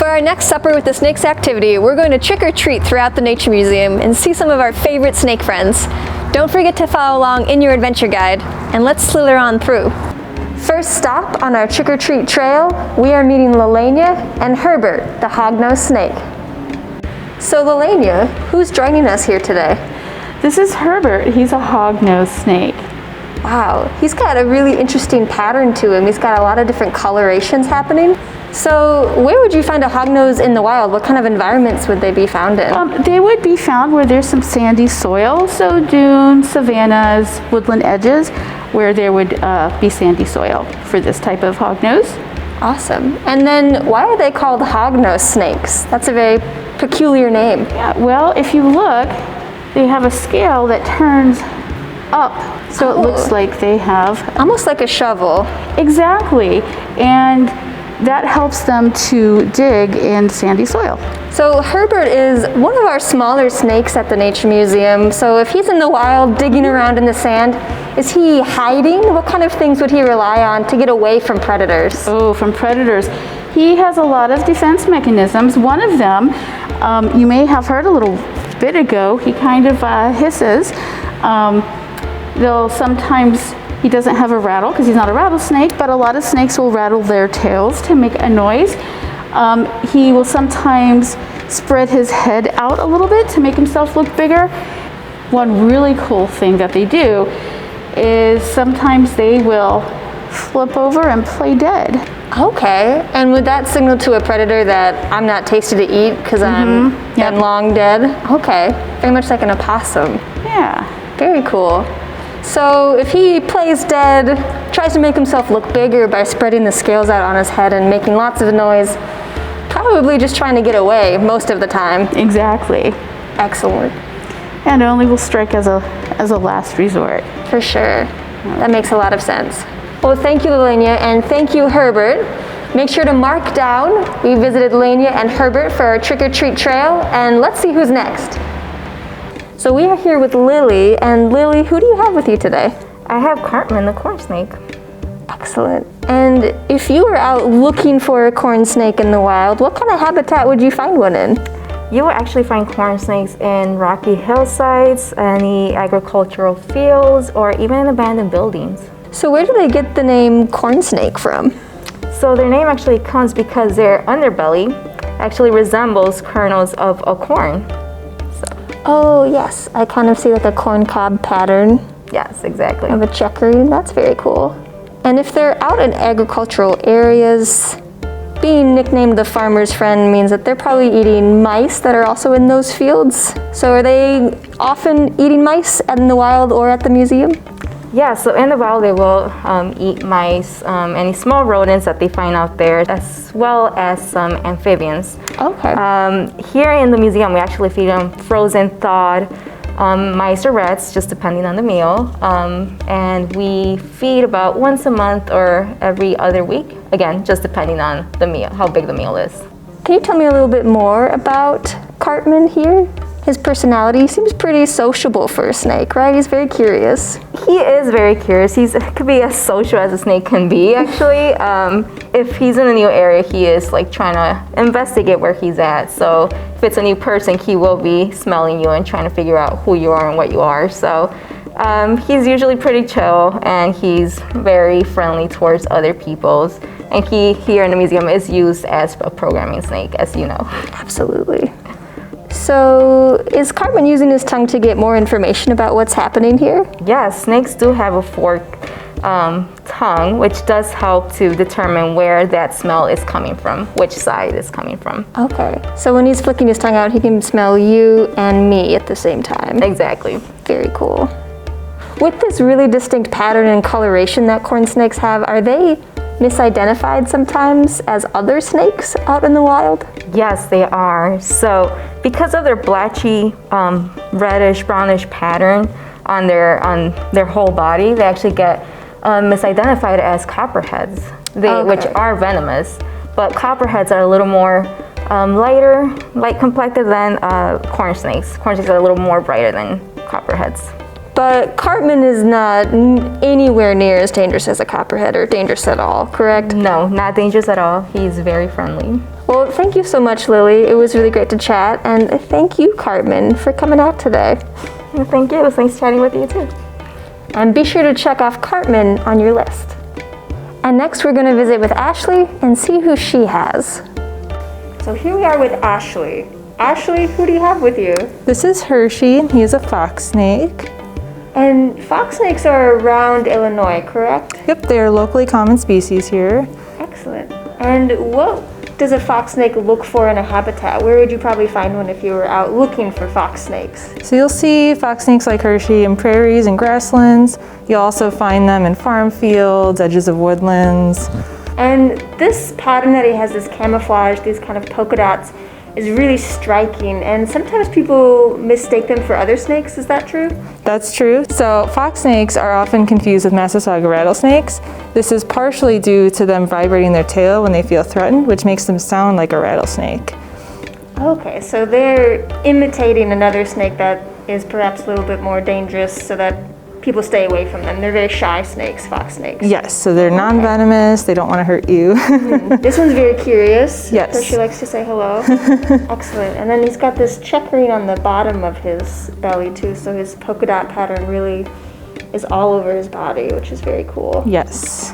For our next Supper with the Snakes activity, we're going to trick or treat throughout the Nature Museum and see some of our favorite snake friends. Don't forget to follow along in your adventure guide, and let's slither on through. First stop on our trick or treat trail, we are meeting Lelania and Herbert, the hognose snake. So Lelania, who's joining us here today? This is Herbert. He's a hognose snake. Wow, he's got a really interesting pattern to him. He's got a lot of different colorations happening. So where would you find a hognose in the wild? What kind of environments would they be found in? They would be found where there's some sandy soil, so dunes, savannas, woodland edges, where there would be sandy soil for this type of hognose. Awesome. And then why are they called hognose snakes? That's a very peculiar name. Yeah, well, if you look, they have a scale that turns up, so it looks like they have... Almost like a shovel. Exactly, and that helps them to dig in sandy soil. So Herbert is one of our smaller snakes at the Nature Museum. So if he's in the wild digging around in the sand, is he hiding? What kind of things would he rely on to get away from predators? Oh, from predators. He has a lot of defense mechanisms. One of them, you may have heard a little bit ago, he kind of hisses. They'll sometimes, he doesn't have a rattle because he's not a rattlesnake, but a lot of snakes will rattle their tails to make a noise. He will sometimes spread his head out a little bit to make himself look bigger. One really cool thing that they do is sometimes they will flip over and play dead. Okay, and would that signal to a predator that I'm not tasted to eat because I'm long dead? Okay, very much like an opossum. Yeah. Very cool. So if he plays dead, tries to make himself look bigger by spreading the scales out on his head and making lots of noise, probably just trying to get away most of the time. Exactly. Excellent. And only will strike as a last resort. For sure. That makes a lot of sense. Well, thank you, Lelania, and thank you, Herbert. Make sure to mark down. We visited Lelania and Herbert for our trick-or-treat trail, and let's see who's next. So we are here with Lily, and Lily, who do you have with you today? I have Cartman, the corn snake. Excellent. And if you were out looking for a corn snake in the wild, what kind of habitat would you find one in? You will actually find corn snakes in rocky hillsides, any agricultural fields, or even in abandoned buildings. So where do they get the name corn snake from? So their name actually comes because their underbelly actually resembles kernels of a corn. Oh yes, I kind of see like a corn cob pattern. Yes, exactly. Of a checkering. That's very cool. And if they're out in agricultural areas, being nicknamed the farmer's friend means that they're probably eating mice that are also in those fields. So are they often eating mice in the wild or at the museum? Yeah, so in the wild they will eat mice, any small rodents that they find out there, as well as some amphibians. Okay. Here in the museum we actually feed them frozen thawed mice or rats, just depending on the meal. And we feed about once a month or every other week, again, just depending on the meal, how big the meal is. Can you tell me a little bit more about Cartman here? His personality seems pretty sociable for a snake, right? He's very curious. He is very curious. He could be as social as a snake can be, actually. If he's in a new area, he is like trying to investigate where he's at. So if it's a new person, he will be smelling you and trying to figure out who you are and what you are. So he's usually pretty chill, and he's very friendly towards other people's. And he, here in the museum, is used as a programming snake, as you know. Absolutely. So is Cartman using his tongue to get more information about what's happening here? Yes, snakes do have a forked tongue, which does help to determine where that smell is coming from, which side it's coming from. Okay, so when he's flicking his tongue out, he can smell you and me at the same time. Exactly. Very cool. With this really distinct pattern and coloration that corn snakes have, are they misidentified sometimes as other snakes out in the wild? Yes, they are. So because of their blotchy, reddish, brownish pattern on their whole body, they actually get misidentified as copperheads, which are venomous. But copperheads are a little more light complected than corn snakes. Corn snakes are a little more brighter than copperheads. But Cartman is not anywhere near as dangerous as a copperhead, or dangerous at all, correct? No, not dangerous at all. He's very friendly. Well, thank you so much, Lily. It was really great to chat, and thank you, Cartman, for coming out today. Well, thank you. It was nice chatting with you too. And be sure to check off Cartman on your list. And next we're going to visit with Ashley and see who she has. So here we are with Ashley. Ashley, who do you have with you? This is Hershey, and he is a fox snake. And fox snakes are around Illinois, correct? Yep, they are locally common species here. Excellent. And what does a fox snake look for in a habitat? Where would you probably find one if you were out looking for fox snakes? So you'll see fox snakes like Hershey in prairies and grasslands. You'll also find them in farm fields, edges of woodlands. And this pattern that he has, this camouflage, these kind of polka dots, is really striking, and sometimes people mistake them for other snakes. Is that true? That's true. So fox snakes are often confused with Massasauga rattlesnakes. This is partially due to them vibrating their tail when they feel threatened, which makes them sound like a rattlesnake. Okay, so they're imitating another snake that is perhaps a little bit more dangerous so that people stay away from them. They're very shy snakes, fox snakes. Yes, so they're non-venomous, they don't want to hurt you. This one's very curious. Yes. So she likes to say hello. Excellent. And then he's got this checkering on the bottom of his belly too, so his polka dot pattern really is all over his body, which is very cool. Yes.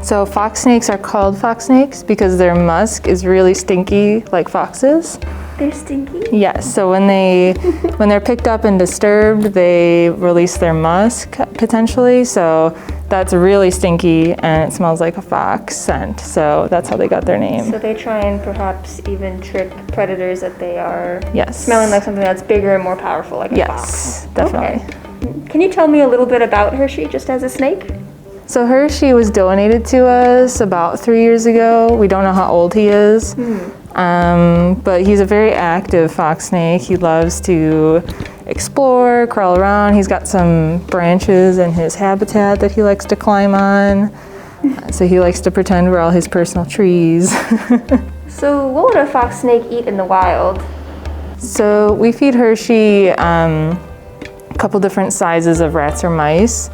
So fox snakes are called fox snakes because their musk is really stinky like foxes. They're stinky? Yes, so when they're picked up and disturbed, they release their musk potentially. So that's really stinky and it smells like a fox scent. So that's how they got their name. So they try and perhaps even trick predators that they are Yes. smelling like something that's bigger and more powerful, like a Yes, fox. definitely. Okay. Can you tell me a little bit about Hershey just as a snake? So Hershey was donated to us about 3 years ago. We don't know how old he is. But he's a very active fox snake. He loves to explore, crawl around. He's got some branches in his habitat that he likes to climb on. So he likes to pretend we're all his personal trees. So what would a fox snake eat in the wild? So we feed Hershey a couple different sizes of rats or mice.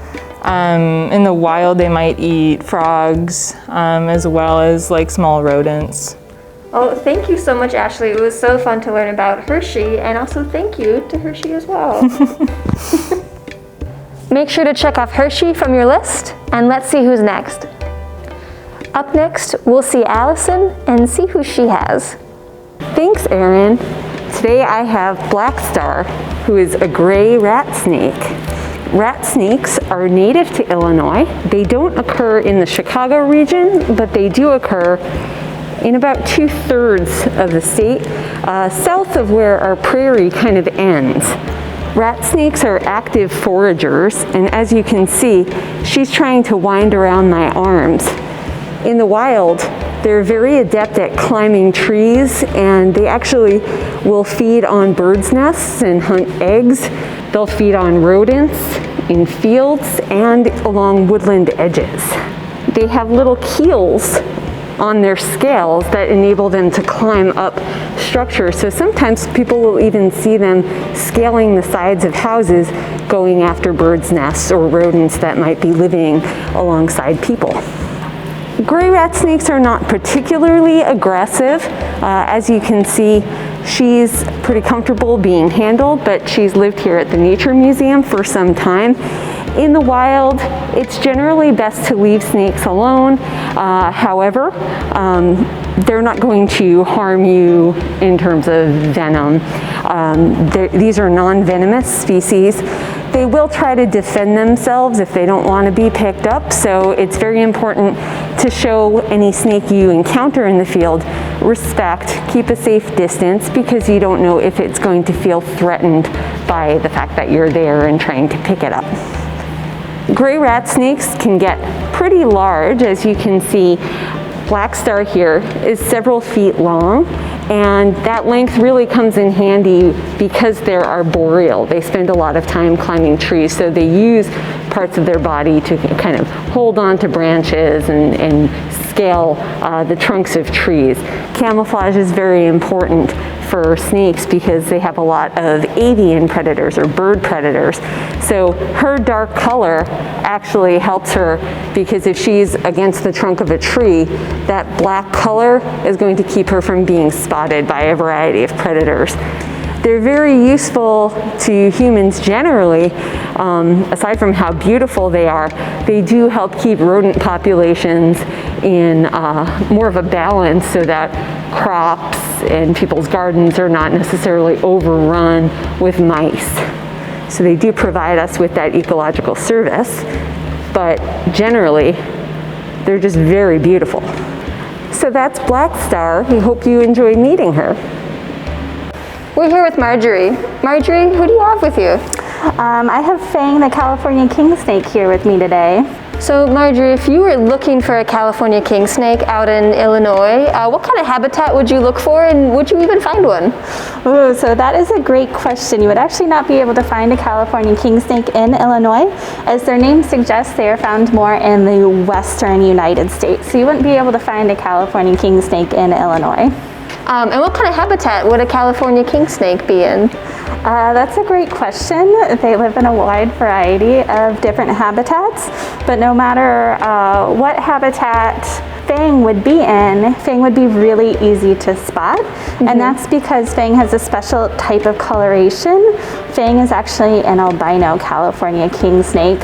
In the wild, they might eat frogs as well as like small rodents. Oh, thank you so much, Ashley. It was so fun to learn about Hershey, and also thank you to Hershey as well. Make sure to check off Hershey from your list, and let's see who's next. Up next, we'll see Allison and see who she has. Thanks, Erin. Today I have Black Star, who is a gray rat snake. Rat snakes are native to Illinois. They don't occur in the Chicago region, but they do occur in about 2/3 of the state, south of where our prairie kind of ends. Rat snakes are active foragers, and as you can see, she's trying to wind around my arms. In the wild, they're very adept at climbing trees, and they actually will feed on birds' nests and hunt eggs. They'll feed on rodents in fields and along woodland edges. They have little keels on their scales that enable them to climb up structures. So sometimes people will even see them scaling the sides of houses, going after birds' nests or rodents that might be living alongside people. Gray rat snakes are not particularly aggressive. As you can see, she's pretty comfortable being handled, but she's lived here at the Nature Museum for some time. In the wild, it's generally best to leave snakes alone. However, they're not going to harm you in terms of venom. These are non-venomous species. They will try to defend themselves if they don't want to be picked up, so it's very important to show any snake you encounter in the field respect, keep a safe distance, because you don't know if it's going to feel threatened by the fact that you're there and trying to pick it up. Gray rat snakes can get pretty large. As you can see, Black Star here is several feet long, and that length really comes in handy because they're arboreal. They spend a lot of time climbing trees, so they use parts of their body to kind of hold on to branches and scale the trunks of trees. Camouflage is very important for snakes because they have a lot of avian predators or bird predators. So her dark color actually helps her because if she's against the trunk of a tree, that black color is going to keep her from being spotted by a variety of predators. They're very useful to humans generally. Aside from how beautiful they are, they do help keep rodent populations in more of a balance so that crops and people's gardens are not necessarily overrun with mice. So they do provide us with that ecological service, but generally, they're just very beautiful. So that's Black Star. We hope you enjoyed meeting her. We're here with Marjorie. Marjorie, who do you have with you? I have Fang, the California king snake, here with me today. So Marjorie, if you were looking for a California king snake out in Illinois, what kind of habitat would you look for, and would you even find one? Ooh, so that is a great question. You would actually not be able to find a California king snake in Illinois. As their name suggests, they are found more in the western United States. So you wouldn't be able to find a California king snake in Illinois. And what kind of habitat would a California king snake be in? That's a great question. They live in a wide variety of different habitats, but no matter what habitat Fang would be in, Fang would be really easy to spot, and that's because Fang has a special type of coloration. Fang is actually an albino California king snake,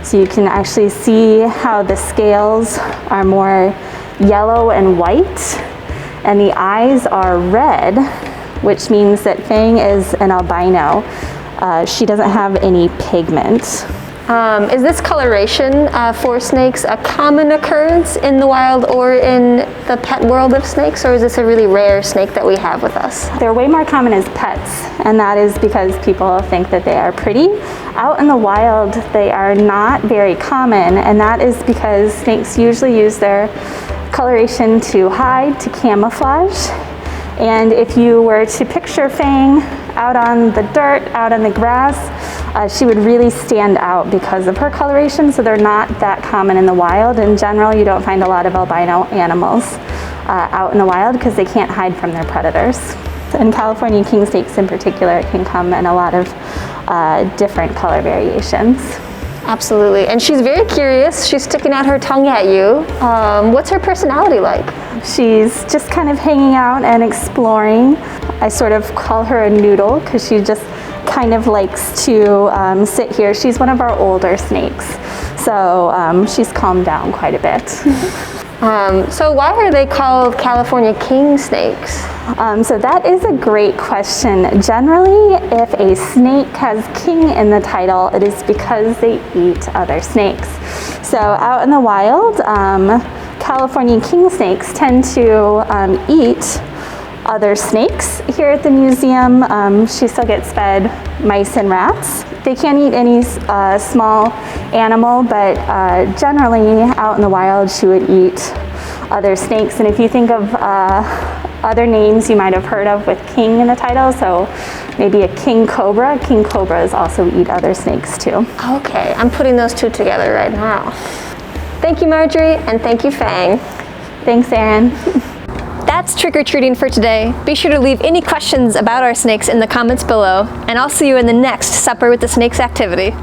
so you can actually see how the scales are more yellow and white, and the eyes are red, which means that Fang is an albino. She doesn't have any pigment. Is this coloration for snakes a common occurrence in the wild or in the pet world of snakes, or is this a really rare snake that we have with us? They're way more common as pets, and that is because people think that they are pretty. Out in the wild, they are not very common, and that is because snakes usually use their coloration to hide, to camouflage. And if you were to picture Fang out on the dirt, out on the grass, she would really stand out because of her coloration, so they're not that common in the wild. In general, you don't find a lot of albino animals out in the wild because they can't hide from their predators. And California king snakes in particular can come in a lot of different color variations. Absolutely, and she's very curious. She's sticking out her tongue at you. What's her personality like? She's just kind of hanging out and exploring. I sort of call her a noodle because she just kind of likes to sit here. She's one of our older snakes, so she's calmed down quite a bit. So why are they called California king snakes? So that is a great question. Generally, if a snake has king in the title, it is because they eat other snakes. So out in the wild, California king snakes tend to eat other snakes. Here at the museum, she still gets fed mice and rats. They can't eat any small animal, but generally out in the wild she would eat other snakes. And if you think of other names you might have heard of with king in the title, so maybe a king cobras also eat other snakes too. Okay, I'm putting those two together right now. Thank you, Marjorie, and thank you, Fang. Thanks, Erin. That's trick-or-treating for today. Be sure to leave any questions about our snakes in the comments below, and I'll see you in the next Supper with the Snakes activity.